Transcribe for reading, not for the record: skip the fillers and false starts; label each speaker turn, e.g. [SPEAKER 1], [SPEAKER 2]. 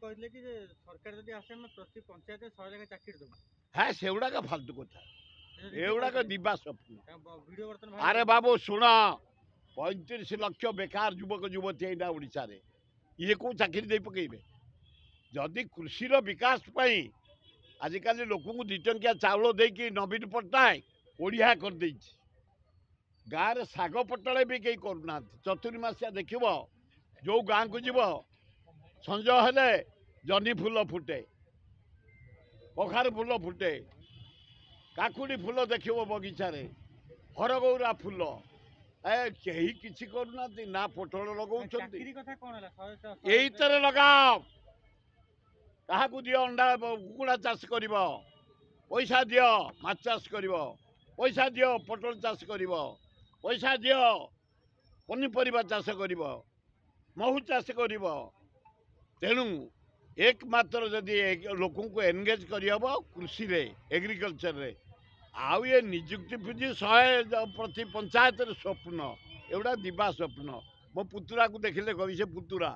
[SPEAKER 1] କହିଥିଲେ କି ଯେ ସରକାର ଯଦି ଆସେ ଆମେ ପ୍ରତି ପଞ୍ଚାୟତରେ 100 ଲେଖା ଚାକିରି ଦେବୁ।
[SPEAKER 2] হ্যাঁ সেগুড়াক ফালতু কথা, এগুড়াক দিবা স্বপ্ন।
[SPEAKER 1] ভিডিଓ ବର୍ତ୍ତମାନ
[SPEAKER 2] আরে বাবু শুଣ, 35 লক্ষ বেকার যুবক যুবতী এইনা ওড়িশারে, ইয়ে কেউ চাকরি দেই পকাইবে? যদি কৃষির বিকাশ পাই আଜିକାଲି ଲୋକଙ୍କୁ 2 ଟଙ୍କିଆ ଚାଉଳ ଦେଇକି ନବୀନ ପଟ୍ଟନାୟକ ଓଡ଼ିଆ କରିଦେଇଛି। ଗାଁରେ ଶାଗ ପୋଟଳ ବି କେହି କରୁନାହାନ୍ତି। ଚତୁର୍ମାସିଆ ଦେଖିବ, ଯୋଉ ଗାଁକୁ ଯିବ ସଞ୍ଜ ହେଲେ ଜହ୍ନି ଫୁଲ ଫୁଟେ, କଖାରୁ ଫୁଲ ଫୁଟେ, କାକୁଡ଼ି ଫୁଲ ଦେଖିବ ବଗିଚାରେ, ହରଗୌରା ଫୁଲ। କେହି କିଛି କରୁନାହାନ୍ତି, ନା ପୋଟଳ ଲଗଉଛନ୍ତି। ଏଇଥିରେ ଲଗାଅ, କାହାକୁ ଦିଅ ଅଣ୍ଡା କୁକୁଡ଼ା ଚାଷ କରିବ, ପଇସା ଦିଅ ମାଛ ଚାଷ କରିବ, ପଇସା ଦିଅ ପୋଟଳ ଚାଷ କରିବ, ପଇସା ଦିଅ ପନିପରିବା ଚାଷ କରିବ, ମହୁ ଚାଷ କରିବ। ତେଣୁ ଏକମାତ୍ର ଯଦି ଲୋକଙ୍କୁ ଏନଗେଜ୍ କରିହେବ କୃଷିରେ, ଏଗ୍ରିକଲଚରରେ, ଆଉ ଏ ନିଯୁକ୍ତି ଫୁଜି 100 ପ୍ରତି ପଞ୍ଚାୟତରେ ସ୍ୱପ୍ନ, ଏଗୁଡ଼ା ଦିବା ସ୍ୱପ୍ନ। ମୋ ପୁତୁରାକୁ ଦେଖିଲେ କହି, ସେ ପୁତୁରା